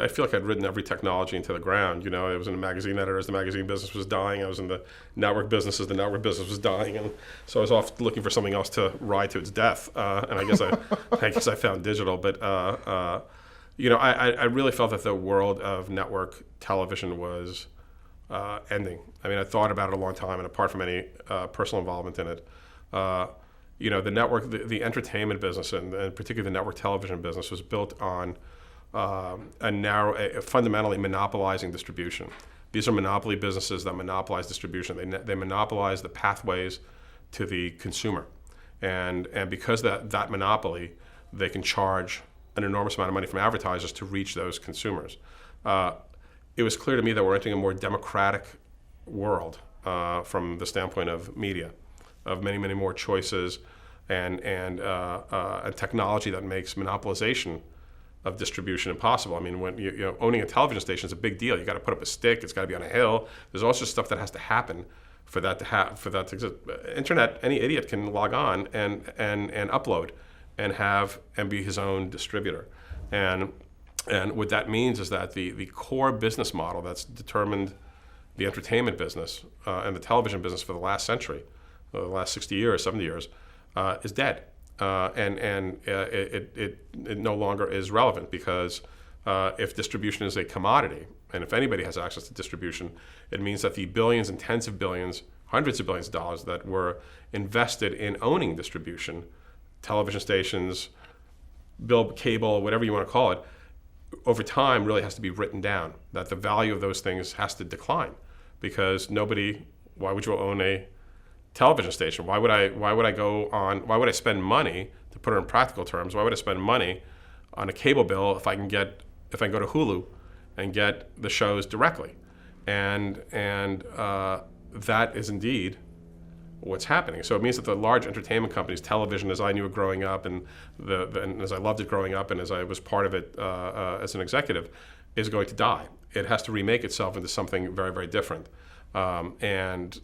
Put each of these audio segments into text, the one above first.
I feel like I'd ridden every technology into the ground. I was in a magazine editor as the magazine business was dying. I was in the network business as the network business was dying, and so I was off looking for something else to ride to its death. And I guess I found digital. But I really felt that the world of network television was ending. I mean, I thought about it a long time, and apart from any personal involvement in it, the network, the entertainment business, and particularly the network television business, was built on a fundamentally monopolizing distribution. These are monopoly businesses that monopolize distribution. They monopolize the pathways to the consumer, and because that monopoly, they can charge an enormous amount of money from advertisers to reach those consumers. It was clear to me that we're entering a more democratic world from the standpoint of media, of many, many more choices and technology that makes monopolization of distribution impossible. I mean, when owning a television station is a big deal. You got to put up a stick. It's got to be on a hill. There's all sorts of stuff that has to happen for that to exist. Internet, any idiot can log on and upload and be his own distributor. And what that means is that the core business model that's determined the entertainment business and the television business for the last century, the last 60 years, 70 years, is dead. It no longer is relevant because if distribution is a commodity, and if anybody has access to distribution, it means that the billions and tens of billions, hundreds of billions of dollars that were invested in owning distribution, television stations, cable, whatever you want to call it, over time really has to be written down, that the value of those things has to decline because why would you own a television station? Why would I spend money, to put it in practical terms, why would I spend money on a cable bill if I can go to Hulu and get the shows directly? And that is indeed what's happening. So it means that the large entertainment companies, television as I knew it growing up and as I loved it growing up and as I was part of it as an executive, is going to die. It has to remake itself into something very, very different. And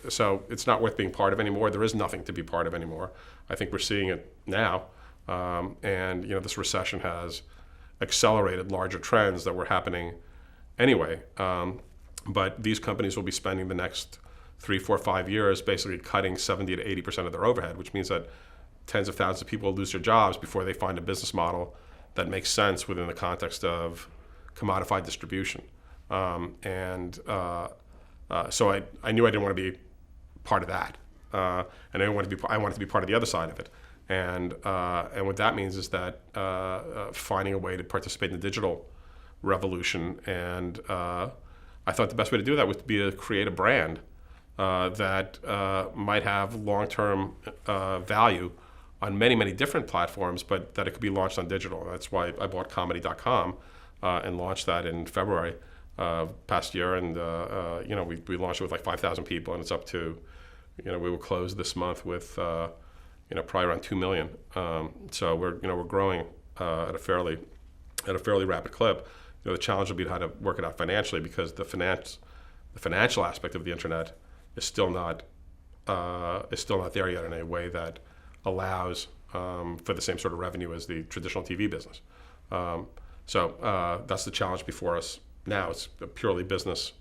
so it's not worth being part of anymore. There is nothing to be part of anymore. I think we're seeing it now. And this recession has accelerated larger trends that were happening anyway. But these companies will be spending the next 3, 4, 5 years basically cutting 70 to 80% of their overhead, which means that tens of thousands of people will lose their jobs before they find a business model that makes sense within the context of commodified distribution. So I knew I didn't want to be part of that, and I wanted to be part of the other side of it. And what that means is that finding a way to participate in the digital revolution. And I thought the best way to do that was to create a brand that might have long-term value on many, many different platforms, but that it could be launched on digital. That's why I bought comedy.com and launched that in February past year. And we launched it with like 5,000 people, and it's up to, we will close this month with probably around 2 million. So we're growing at a fairly rapid clip. The challenge will be how to work it out financially, because the financial aspect of the internet is still not there yet in a way that allows for the same sort of revenue as the traditional TV business. So that's the challenge before us now. It's a purely business